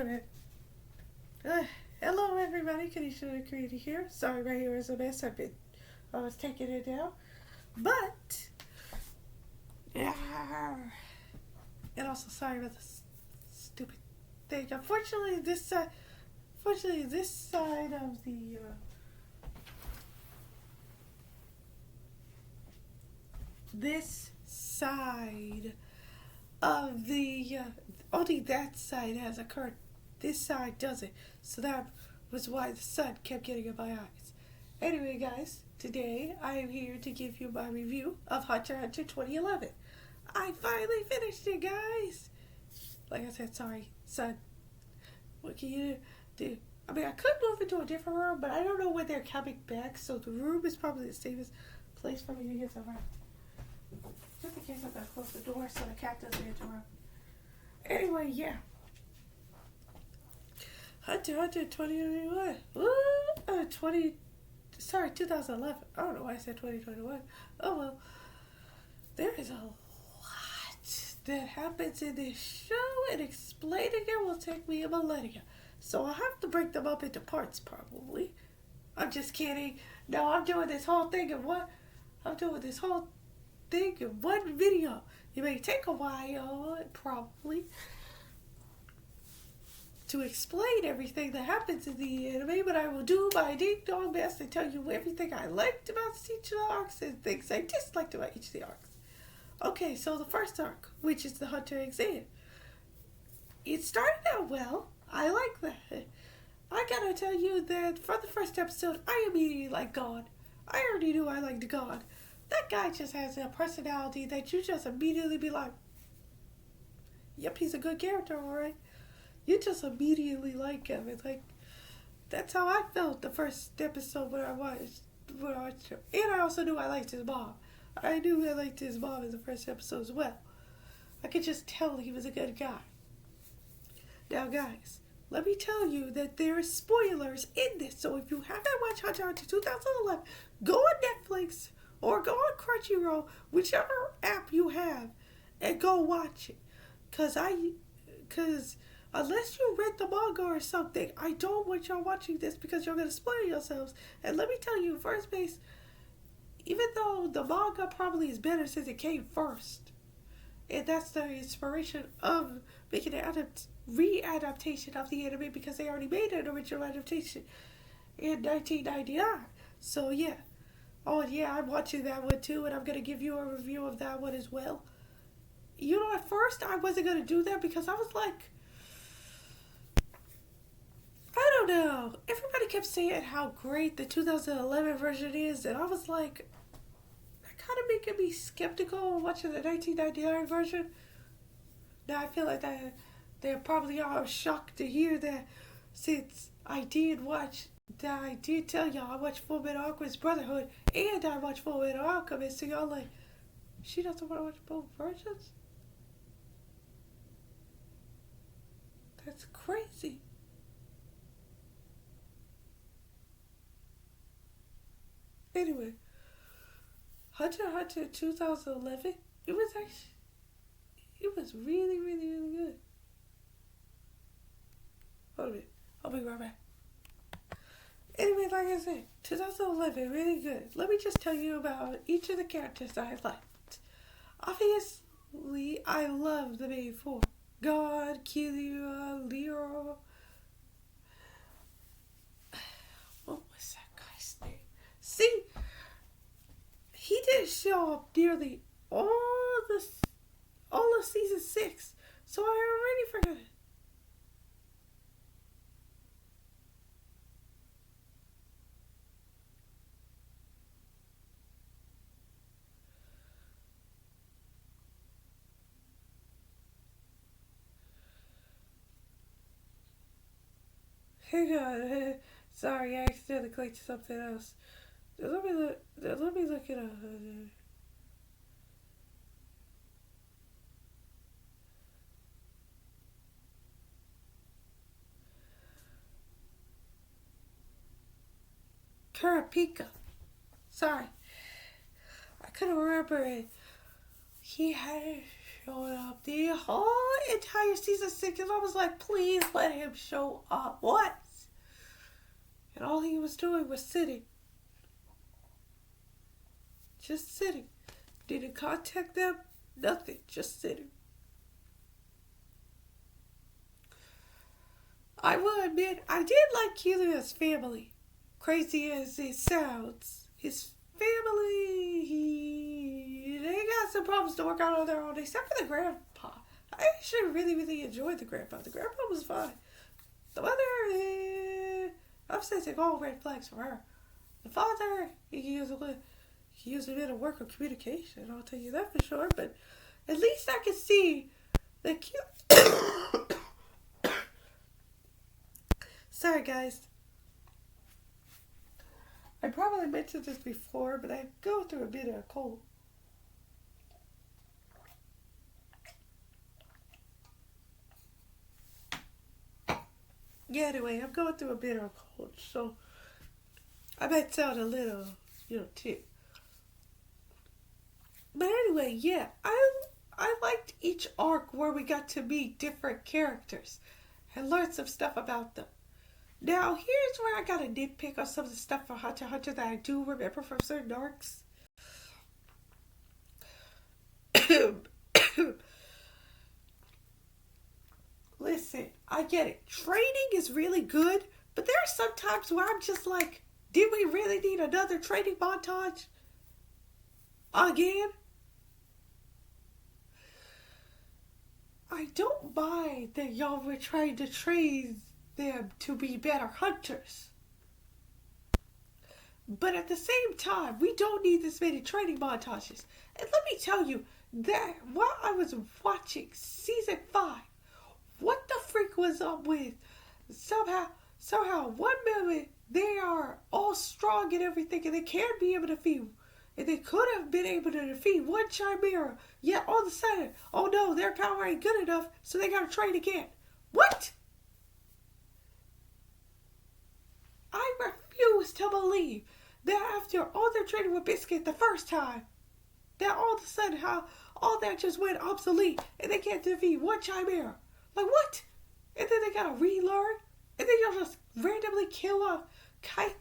a minute. Hello everybody, Kanisha the Creator here. Sorry, my hair is a mess. I was taking it down. But, and also sorry about this stupid thing. Unfortunately, this side of the, only that side has occurred. This side doesn't. So that was why the sun kept getting in my eyes. Anyway, guys, today I am here to give you my review of Hunter x Hunter 2011. I finally finished it, guys. Like I said, sorry, son. What can you do? I mean, I could move into a different room, but I don't know when they're coming back, so the room is probably the safest place for me to get some rest. Just in case I gotta close the door so the cat doesn't interrupt. Anyway, yeah. Hunter x Hunter 2021. 2011. I don't know why I said 2021. Oh well. There is a lot that happens in this show, and explaining it will take me a millennia. So I'll have to break them up into parts, probably. I'm just kidding. No, I'm doing this whole thing in one video. It may take a while, probably, to explain everything that happens in the anime, but I will do my ding-dong best to tell you everything I liked about each of the arcs and things I disliked about each of the arcs. Okay, so the first arc, which is the Hunter exam. It started out well. I like that. I gotta tell you that from the first episode, I immediately liked God. I already knew I liked God. That guy just has a personality that you just immediately be like, yep, he's a good character, alright. You just immediately like him. It's like, that's how I felt the first episode when I watched him. And I also knew I liked his mom. I knew I liked his mom in the first episode as well. I could just tell he was a good guy. Now, guys, let me tell you that there is spoilers in this. So if you haven't watched Hunter x Hunter 2011, go on Netflix or go on Crunchyroll, whichever app you have, and go watch it. Because unless you read the manga or something, I don't want y'all watching this because you're going to spoil yourselves. And let me tell you, first base, even though the manga probably is better since it came first, and that's the inspiration of making an re-adaptation of the anime because they already made an original adaptation in 1999. So yeah. Oh yeah, I'm watching that one too, and I'm going to give you a review of that one as well. You know, at first I wasn't going to do that because I was like, I don't know. Everybody kept saying how great the 2011 version is, and I was like, that kind of making me skeptical watching the 1999 version. Now I feel like they're probably all shocked to hear that, since I did tell y'all I watched Full Metal Alchemist Brotherhood, and I watched Full Metal Alchemist, so y'all like, she doesn't want to watch both versions? That's crazy. Anyway, Hunter x Hunter 2011, it was really, really, really good. Hold a minute, I'll be right back. Anyway, like I said, 2011, really good. Let me just tell you about each of the characters I liked. Obviously, I love the main four. God, Killua, Leroy. What was that guy's name? See, he didn't show up nearly all of season 6, so I already forgot it. Hang on, sorry, I accidentally clicked something else. Let me look it up. Kurapika. Sorry. I couldn't remember it. He had showed up the whole entire season 6, and I was like, please let him show up once. And all he was doing was sitting. Just sitting. Didn't contact them. Nothing. Just sitting. I will admit, I did like Kelia's family. Crazy as it sounds. His family, they got some problems to work out on their own, except for the grandpa. I actually really enjoyed the grandpa. The grandpa was fine. The mother, I'm sensing all red flags for her. The father, he used a bit of work of communication, I'll tell you that for sure, but at least I can see the Sorry guys. I probably mentioned this before, but I go through a bit of a cold. Yeah, anyway, I'm going through a bit of a cold, so I might sound a little, too. But anyway, yeah, I liked each arc where we got to meet different characters and learn some stuff about them. Now, here's where I got a nitpick on some of the stuff from Hunter x Hunter that I do remember from certain arcs. Listen, I get it. Training is really good, but there are some times where I'm just like, did we really need another training montage? Again? I don't mind that y'all were trying to train them to be better hunters. But at the same time, we don't need this many training montages. And let me tell you that while I was watching season 5, what the freak was up with? Somehow, one moment they are all strong and everything, and they can't be able to defeat, and they could have been able to defeat one Chimera. Yet all of a sudden, oh no, their power ain't good enough, so they gotta train again. What? I refuse to believe that after all their training with Biscuit the first time, that all of a sudden how all that just went obsolete and they can't defeat one Chimera. Like what? And then they gotta relearn? And then you'll just randomly kill off Kite,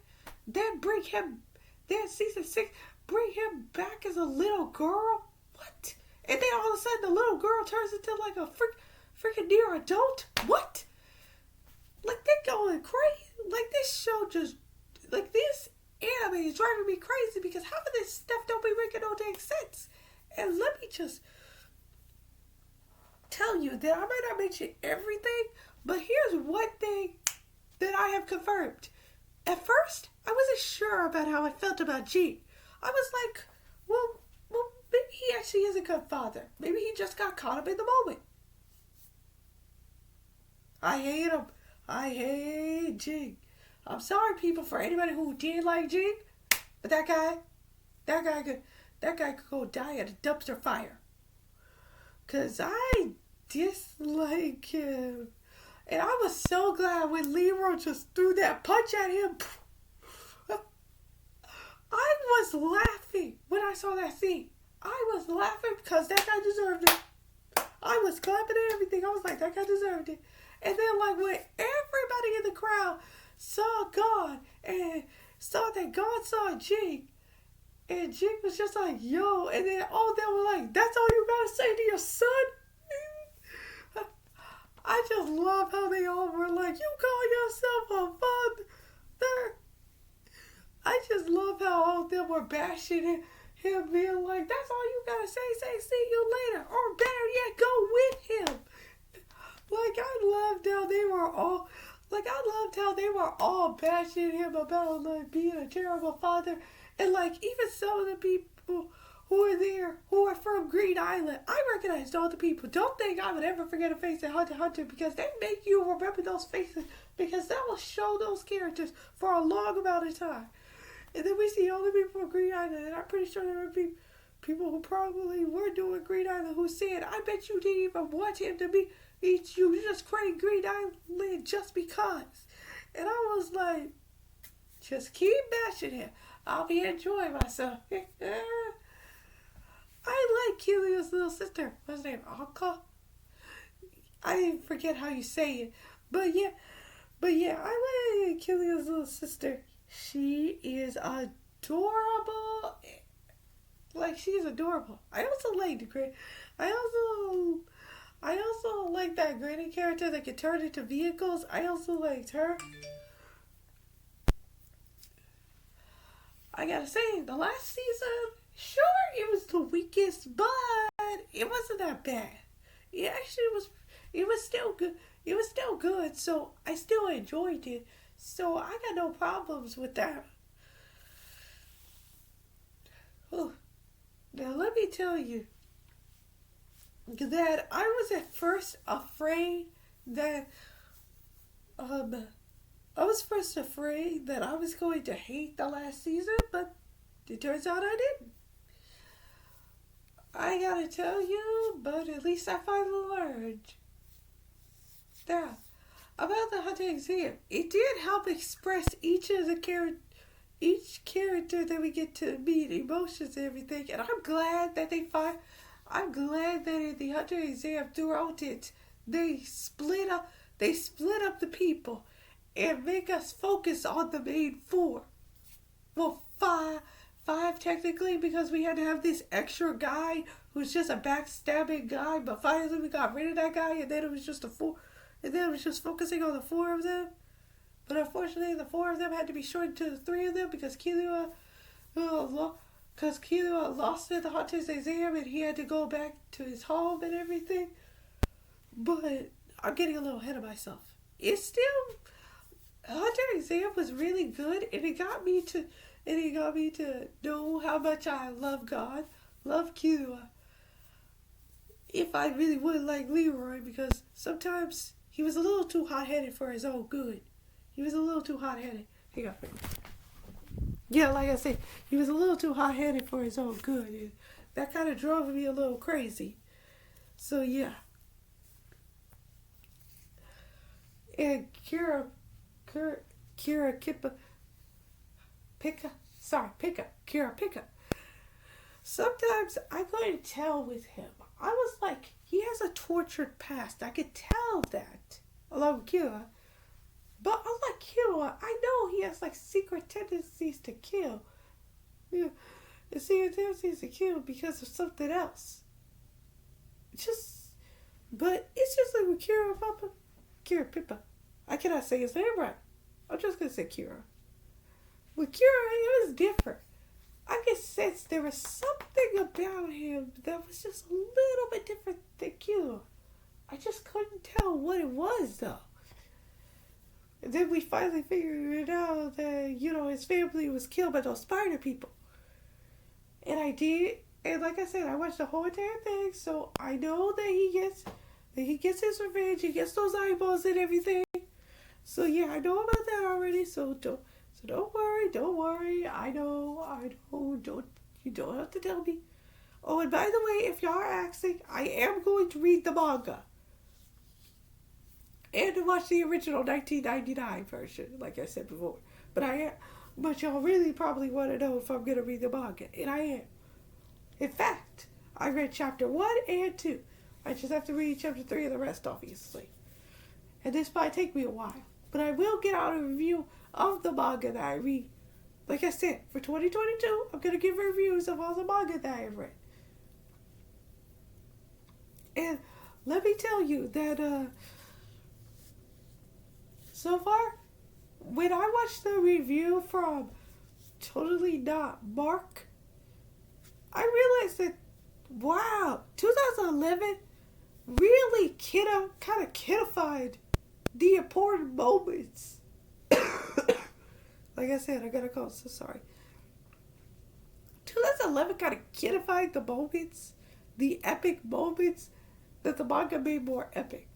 then bring him, then season 6, bring him back as a little girl? What? And then all of a sudden the little girl turns into like a freaking near adult? What? Like they're going crazy. Like this show just, like this anime is driving me crazy because half of this stuff don't be making no dang sense. And let me just tell you that I might not mention everything, but here's one thing that I have confirmed. At first, I wasn't sure about how I felt about Ging. I was like, well, maybe he actually is a good father. Maybe he just got caught up in the moment. I hate him. I hate Ging. I'm sorry, people, for anybody who did like Ging, but that guy could go die at a dumpster fire. 'Cause I dislike him. And I was so glad when Leroy just threw that punch at him. I was laughing when I saw that scene. I was laughing because that guy deserved it. I was clapping and everything. I was like, that guy deserved it. And then like when everybody in the crowd saw God and saw that God saw Ging, and Ging was just like, yo, and then all of them were like, that's all you gotta say to your son? I just love how they all were like, you call yourself a father? I just love how all of them were bashing him, being like, that's all you gotta say, see you later, or better yet, go with him. Like, I loved how they were all bashing him about, like, being a terrible father. And, like, even some of the people who are there, who are from Green Island, I recognized all the people. Don't think I would ever forget a face in Hunter x Hunter, because they make you remember those faces, because that will show those characters for a long amount of time. And then we see all the people from Green Island, and I'm pretty sure there would be people who probably were doing Green Island who said, I bet you didn't even want him to be eat you. You just created Green Island just because. And I was like, just keep bashing him. I'll be enjoying myself. I like Killio's little sister. What's her name? Anka? I forget how you say it. But yeah, I like Killio's little sister. She is adorable. Like, she is adorable. I also like the great. I also like that granny character that can turn into vehicles. I also liked her. I gotta say, the last season, sure, it was the weakest, but it wasn't that bad. It actually was. It was still good. It was still good, so I still enjoyed it. So I got no problems with that. Oh, now let me tell you that I was at first afraid that I was going to hate the last season, but it turns out I didn't. I gotta tell you, but at least I finally learned. Now, about the hunting exam, it did help express each character that we get to meet, emotions and everything, and I'm glad that in the hunter exam throughout it, they split up the people and make us focus on the main four. Well, five technically, because we had to have this extra guy who's just a backstabbing guy, but finally we got rid of that guy, and then it was just focusing on the four of them. But unfortunately, the four of them had to be shortened to the three of them because Killua lost at the hunter's exam and he had to go back to his home and everything. But I'm getting a little ahead of myself. It's still, hunter exam was really good, and it got me to know how much I love God, love Killua. If I really would like Leroy, because sometimes he was a little too hot-headed for his own good. He was a little too hot-headed. Hang on. Yeah, like I said, he was a little too hot-headed for his own good. And that kind of drove me a little crazy. So, yeah. And Kira Pika. Sometimes I couldn't tell with him. I was like, he has a tortured past. I could tell that, along with Kira. But unlike Killua, I know he has like secret tendencies to kill. Yeah, secret tendencies to kill because of something else. But it's just like with Kira Pippa. I cannot say his name right. I'm just gonna say Kira. With Kira, it was different. I could sense there was something about him that was just a little bit different than Killua. I just couldn't tell what it was though. And then we finally figured out that, his family was killed by those spider people. And I did. And like I said, I watched the whole entire thing. So I know that he gets his revenge. He gets those eyeballs and everything. So yeah, I know about that already. So don't worry. I know. You don't have to tell me. Oh, and by the way, if y'all are asking, I am going to read the manga. And to watch the original 1999 version, like I said before. But y'all really probably want to know if I'm going to read the manga. And I am. In fact, I read chapter 1 and 2. I just have to read chapter 3 and the rest, obviously. And this might take me a while. But I will get out a review of the manga that I read. Like I said, for 2022, I'm going to give reviews of all the manga that I have read. And let me tell you that, so far, when I watched the review from Totally Not Mark, I realized that, wow, 2011 really kind of kidified the important moments. Like I said, I gotta call, so sorry. 2011 kind of kidified the moments, the epic moments that the manga made more epic.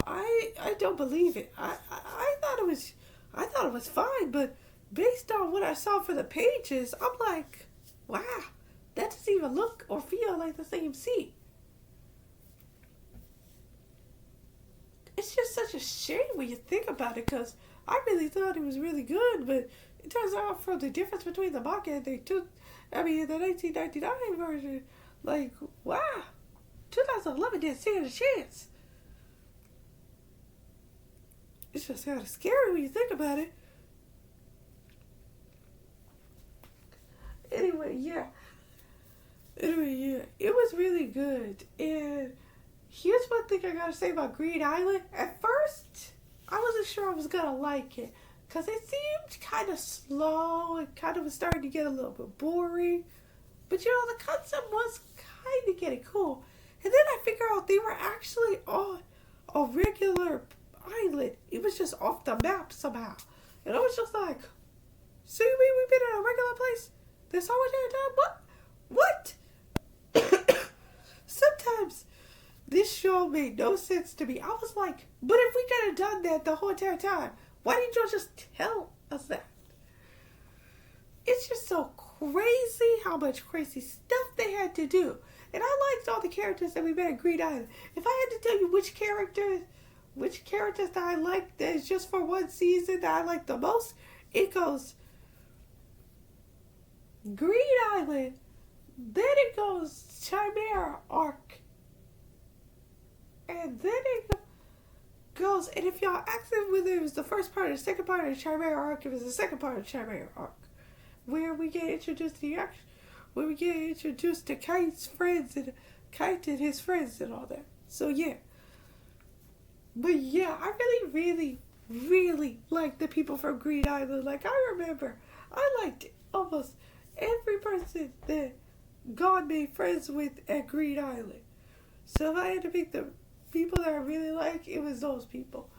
I don't believe it. I thought it was fine, but based on what I saw for the pages, I'm like, wow, that doesn't even look or feel like the same scene. It's just such a shame when you think about it, because I really thought it was really good, but it turns out from the difference between the manga and the 1999 version, Like, wow. 2011 didn't stand a chance. It's just kind of scary when you think about it. Anyway, yeah. It was really good. And here's one thing I gotta say about Green Island. At first, I wasn't sure I was gonna like it. Because it seemed kind of slow. It kind of was starting to get a little bit boring. But you know, the concept was kind of getting cool. And then I figured out they were actually on a regular island. It was just off the map somehow. And I was just like, see, we've been in a regular place this whole entire time? What? Sometimes this show made no sense to me. I was like, but if we could have done that the whole entire time, why didn't you just tell us that? It's just so crazy how much crazy stuff they had to do. And I liked all the characters that we met at Green Island. If I had to tell you which characters that I liked that is just for one season that I like the most, it goes Green Island, then it goes Chimera Arc, and then it goes, and if y'all ask them whether it was the first part or the second part of the Chimera Arc, it was the second part of the Chimera Arc, where we get introduced to the action, where we get introduced to Kite's friends and Kite and his friends and all that. So yeah. But yeah, I really like the people from Green Island. Like, I remember, I liked almost every person that God made friends with at Green Island. So if I had to pick the people that I really like, it was those people.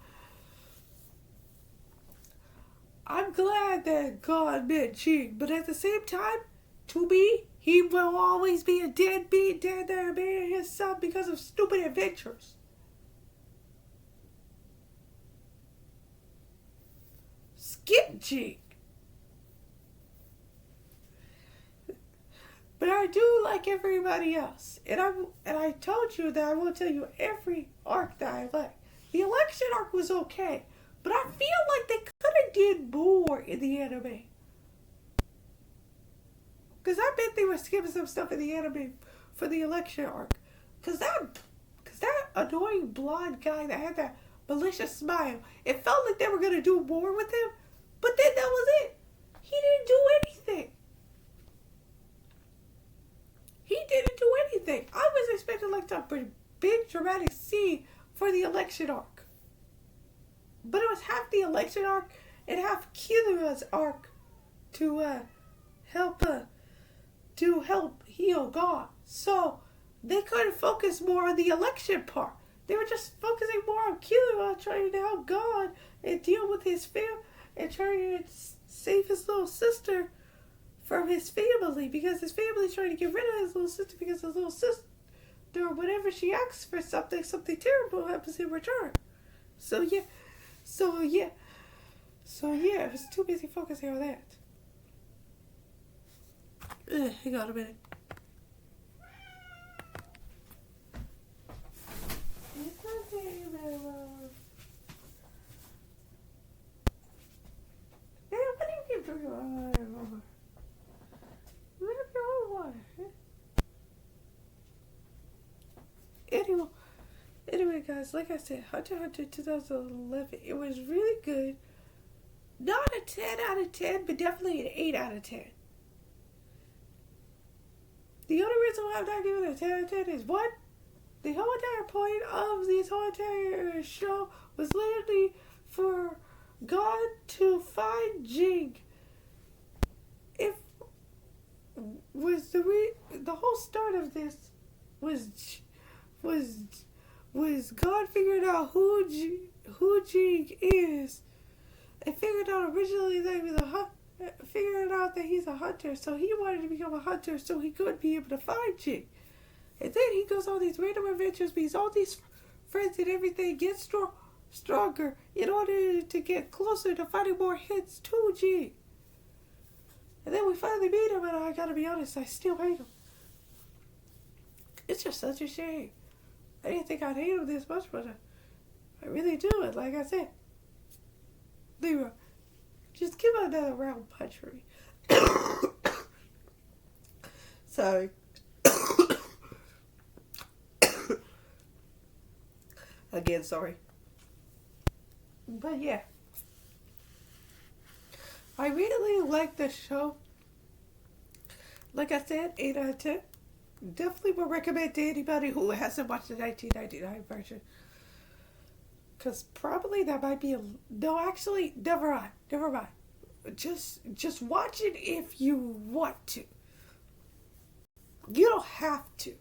I'm glad that God met Ging, but at the same time, to me, he will always be a deadbeat dad that abandoned his son because of stupid adventures. Skip Ging. But I do like everybody else. And I told you that I will tell you every arc that I like. The election arc was okay. But I feel like they could have did more in the anime. Because I bet they were skipping some stuff in the anime for the election arc. Because that annoying blonde guy that had that malicious smile, it felt like they were going to do more with him. But then that was it. He didn't do anything. He didn't do anything. I was expecting like a big dramatic scene for the election arc. But it was half the election arc and half Killera's arc to help heal God. So they couldn't focus more on the election part. They were just focusing more on Killera trying to help God and deal with his family and trying to save his little sister from his family, because his family's trying to get rid of his little sister because his little sister, whenever she asks for something terrible happens in return. So yeah, I was too busy focusing on that. Hang on a minute. What do you keep drinking? Anyway, guys, like I said, Hunter x Hunter 2011, it was really good. Not a 10 out of 10, but definitely an 8 out of 10. The only reason why I'm not giving it a 10 out of 10 is, one, the whole entire point of this whole entire show was literally for God to find Ging. The whole start of this was God figured out who Ging is, and figured out originally that he was figured out that he's a hunter, so he wanted to become a hunter so he could be able to find Ging. And then he goes on these random adventures, meets all these friends and everything, gets stronger in order to get closer to finding more hints to Ging. And then we finally meet him, and I gotta be honest, I still hate him. It's just such a shame. I didn't think I'd hate him this much, but I really do. And like I said, Leroy, just give him another round punch for me. Sorry. Again, sorry. But yeah, I really like the show. Like I said, 8 out of 10. Definitely would recommend to anybody who hasn't watched the 1999 version. Because probably that might be a... No, actually, never mind. Never mind. Just watch it if you want to. You don't have to.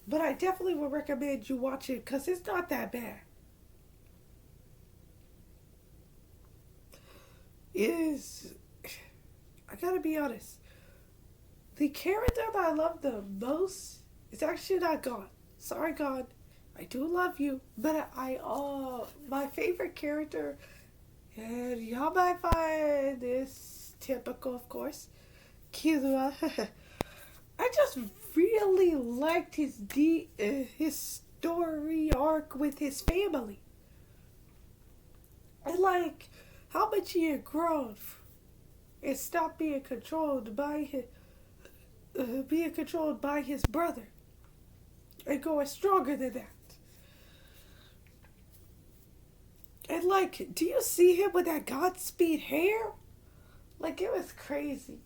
But I definitely would recommend you watch it because it's not that bad. It is... I gotta be honest. The character that I love the most is actually not God. Sorry, God. I do love you. But my favorite character, and y'all might find this typical, of course, Killua. I just really liked his story arc with his family. I like how much he had grown and stopped being controlled by his brother and going stronger than that. And like, do you see him with that Godspeed hair? Like, it was crazy.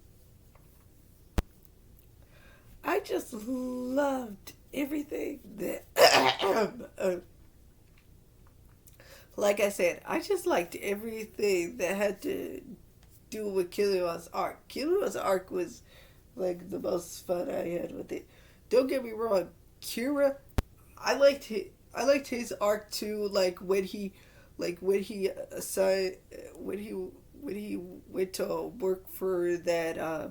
I just loved everything that like I said, I just liked everything that had to do with Killua's arc. Killua's arc was like the most fun I had with it. Don't get me wrong, Kira, I liked his arc too. When he went to work for that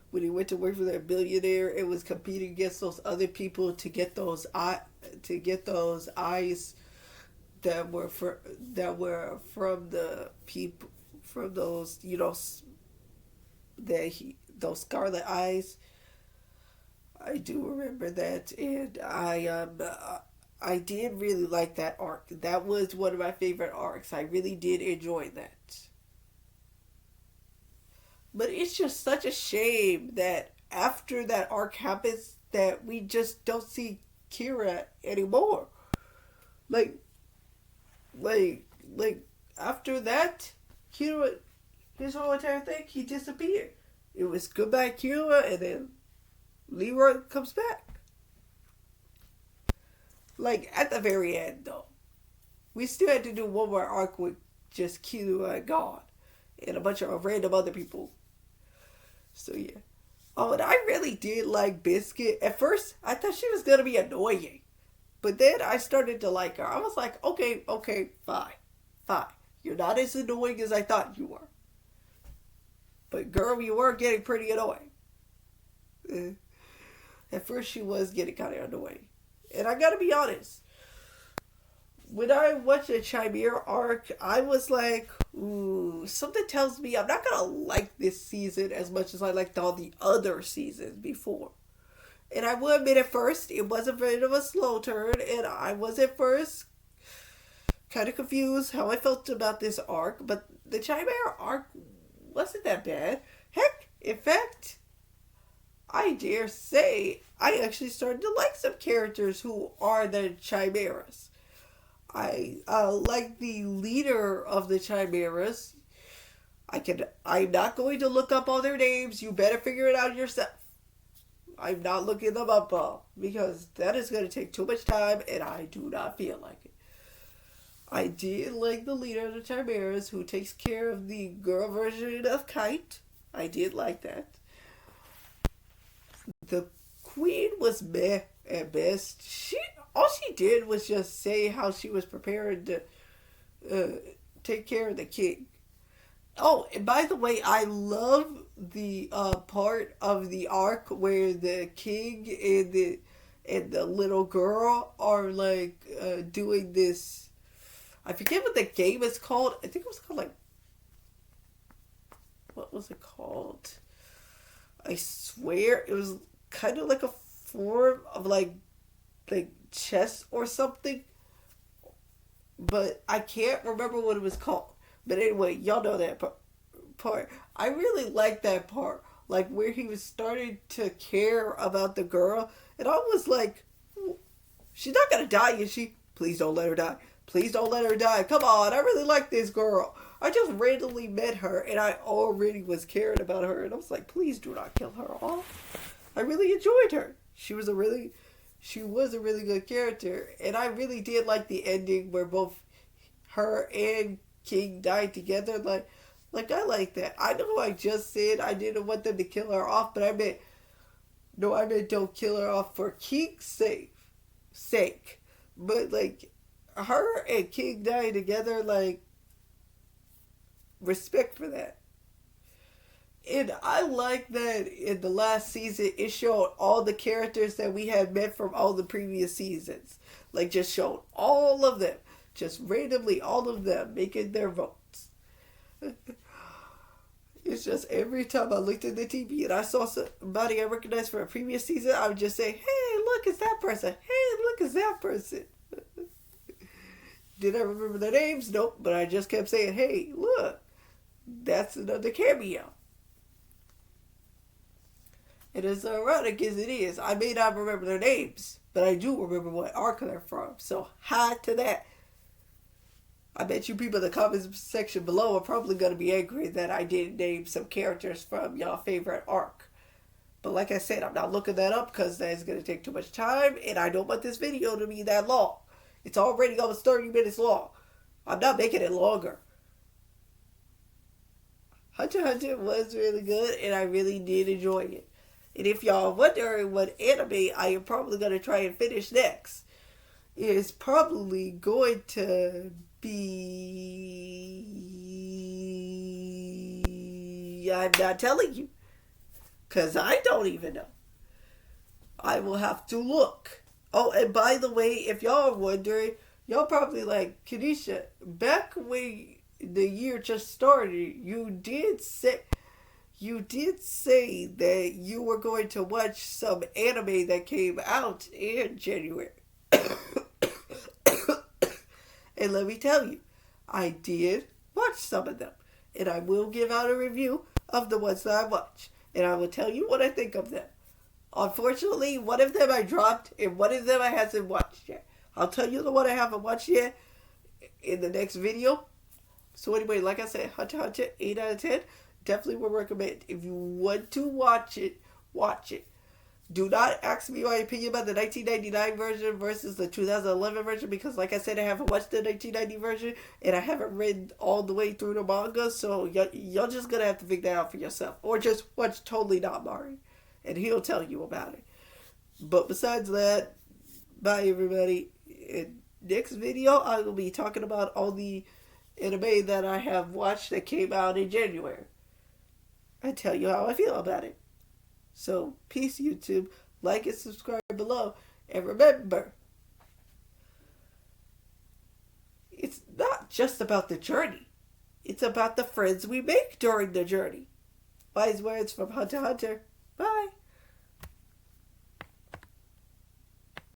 when he went to work for that billionaire and was competing against those other people to get those eyes that were from the people from those those scarlet eyes. I do remember that, and I did really like that arc. That was one of my favorite arcs. I really did enjoy that. But it's just such a shame that after that arc happens that we just don't see Kira anymore. Like like like after that, Kira, his whole entire thing, he disappeared. It was goodbye Kira, and then Leroy comes back. Like at the very end though. We still had to do one more arc with just Kira and God and a bunch of random other people. So yeah. Oh, and I really did like Biscuit. At first, I thought she was gonna be annoying. But then I started to like her. I was like, okay, fine. Fine. You're not as annoying as I thought you were. But girl, you were getting pretty annoying. At first she was getting kind of annoying. And I gotta be honest. When I watched the Chimera Arc, I was like, ooh, something tells me I'm not gonna like this season as much as I liked all the other seasons before. And I will admit at first, it was a bit of a slow turn, and I was at first kind of confused how I felt about this arc, but the Chimera Arc wasn't that bad. Heck, in fact, I dare say I actually started to like some characters who are the Chimeras. I like the leader of the Chimeras. I'm not going to look up all their names. You better figure it out yourself. I'm not looking them up because that is going to take too much time and I do not feel like it. I did like the leader of the Chimeras who takes care of the girl version of Kite. I did like that. The queen was meh at best. All she did was just say how she was prepared to take care of the king. Oh, and by the way, I love the part of the arc where the king and the little girl are like doing this. I forget what the game is called. I think it was called like, what was it called? I swear it was kind of like a form of like chess or something, but I can't remember what it was called. But anyway, y'all know that part. I really like that part, like where he was starting to care about the girl, and I was like, She's not gonna die, is she? Please don't let her die. Please don't let her die. Come on, I really like this girl. I just randomly met her and I already was caring about her. And I was like, please do not kill her off. I really enjoyed her. She was a really good character. And I really did like the ending where both her and King died together. Like I like that. I know I just said I didn't want them to kill her off, but I meant don't kill her off for King's sake. But like her and King dying together, like, respect for that. And I like that in the last season it showed all the characters that we had met from all the previous seasons. Like, just showed all of them. Just randomly all of them making their votes. It's just every time I looked at the TV and I saw somebody I recognized from a previous season, I would just say, hey, look, it's that person. Hey, look, it's that person. Did I remember their names? Nope. But I just kept saying, hey, look, that's another cameo. And as ironic as it is, I may not remember their names, but I do remember what arc they're from. So, hi to that. I bet you people in the comments section below are probably going to be angry that I didn't name some characters from y'all favorite arc. But like I said, I'm not looking that up because that's going to take too much time, and I don't want this video to be that long. It's already almost 30 minutes long. I'm not making it longer. Hunter x Hunter was really good, and I really did enjoy it. And if y'all are wondering what anime I am probably going to try and finish next, it's probably going to be... I'm not telling you. Because I don't even know. I will have to look. Oh, and by the way, if y'all are wondering, y'all probably like, Kanisha, back when the year just started, you did say that you were going to watch some anime that came out in January. And let me tell you, I did watch some of them. And I will give out a review of the ones that I watched. And I will tell you what I think of them. Unfortunately, one of them I dropped, and one of them I hasn't watched yet. I'll tell you the one I haven't watched yet in the next video. So anyway, like I said, Hunter x Hunter, 8 out of 10. Definitely would recommend. If you want to watch it, watch it. Do not ask me my opinion about the 1999 version versus the 2011 version, because like I said, I haven't watched the 1990 version, and I haven't read all the way through the manga, so y'all just gonna have to figure that out for yourself. Or just watch Totally Not Mari, and he'll tell you about it. But besides that, bye everybody. In next video, I will be talking about all the anime that I have watched that came out in January. I tell you how I feel about it. So, peace YouTube, like and subscribe below, and remember, it's not just about the journey, it's about the friends we make during the journey. Wise words from Hunter x Hunter.